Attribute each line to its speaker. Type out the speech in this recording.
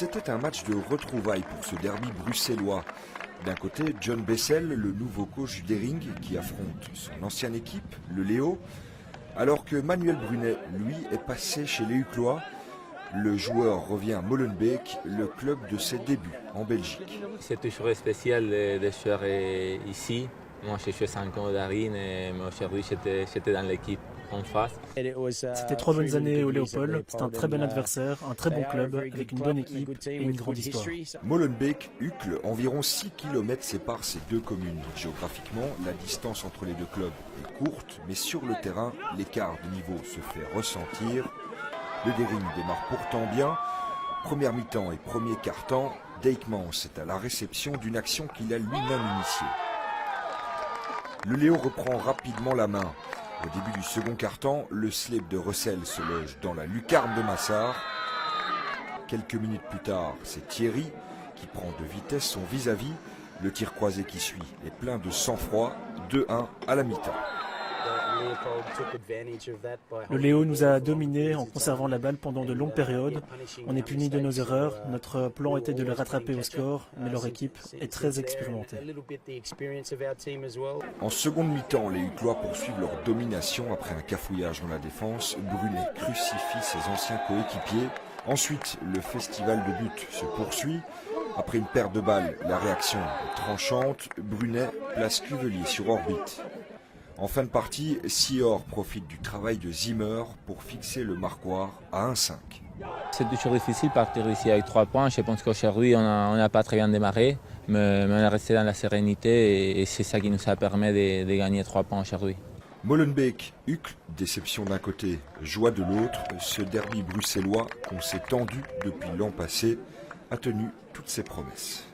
Speaker 1: C'était un match de retrouvailles pour ce derby bruxellois. D'un côté, John Bessel, le nouveau coach d'Hering, qui affronte son ancienne équipe, le Léo, alors que Manuel Brunet, lui, est passé chez les Huclois. Le joueur revient à Molenbeek, le club de ses débuts en Belgique.
Speaker 2: C'est toujours spécial de jouer ici. Moi, j'ai joué 5 ans à Darin, mais aujourd'hui, j'étais dans l'équipe en face.
Speaker 3: C'était 3 bonnes années au Léopold, c'est un très bon adversaire, un très bon club, avec une bonne équipe et une grande histoire.
Speaker 1: Molenbeek, Uccle, environ 6 km séparent ces deux communes. Géographiquement, la distance entre les deux clubs est courte, mais sur le terrain, l'écart de niveau se fait ressentir. Le Daring démarre pourtant bien. Première mi-temps et premier quart-temps, Dijkmans est à la réception d'une action qu'il a lui-même initiée. Le Léo reprend rapidement la main. Au début du second quart-temps, le slip de Russell se loge dans la lucarne de Massard. Quelques minutes plus tard, c'est Thierry qui prend de vitesse son vis-à-vis. Le tir croisé qui suit est plein de sang-froid. 2-1 à la mi-temps.
Speaker 3: Le Léo nous a dominés en conservant la balle pendant de longues périodes. On est punis de nos erreurs. Notre plan était de les rattraper au score, mais leur équipe est très expérimentée.
Speaker 1: En seconde mi-temps, les Huclois poursuivent leur domination après un cafouillage dans la défense. Brunet crucifie ses anciens coéquipiers. Ensuite, le festival de buts se poursuit. Après une perte de balle, la réaction est tranchante. Brunet place Cuvelier sur orbite. En fin de partie, Sior profite du travail de Zimmer pour fixer le marquoir à 1-5.
Speaker 2: C'est toujours difficile de partir ici avec 3 points. Je pense qu'aujourd'hui, on n'a pas très bien démarré, mais on est resté dans la sérénité et c'est ça qui nous a permis de gagner 3 points aujourd'hui.
Speaker 1: Molenbeek, Uccle, déception d'un côté, joie de l'autre. Ce derby bruxellois qu'on s'est tendu depuis l'an passé a tenu toutes ses promesses.